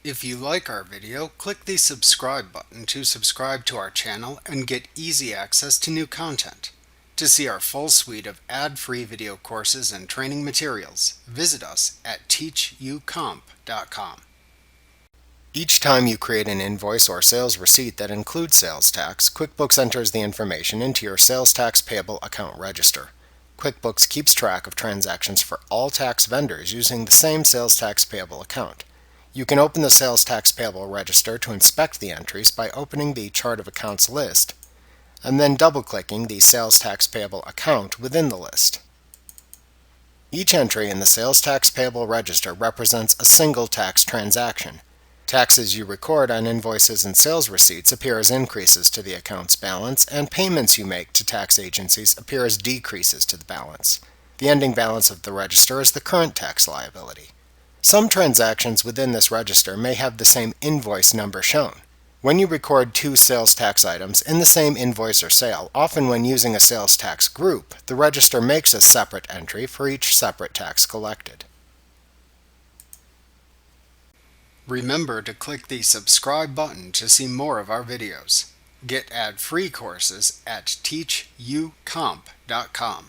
If you like our video, click the subscribe button to subscribe to our channel and get easy access to new content. To see our full suite of ad-free video courses and training materials, visit us at teachucomp.com. Each time you create an invoice or sales receipt that includes sales tax, QuickBooks enters the information into your sales tax payable account register. QuickBooks keeps track of transactions for all tax vendors using the same sales tax payable account. You can open the sales tax payable register to inspect the entries by opening the chart of accounts list and then double-clicking the sales tax payable account within the list. Each entry in the sales tax payable register represents a single tax transaction. Taxes you record on invoices and sales receipts appear as increases to the account's balance, and payments you make to tax agencies appear as decreases to the balance. The ending balance of the register is the current tax liability. Some transactions within this register may have the same invoice number shown. When you record two sales tax items in the same invoice or sale, often when using a sales tax group, the register makes a separate entry for each separate tax collected. Remember to click the subscribe button to see more of our videos. Get ad-free courses at teachucomp.com.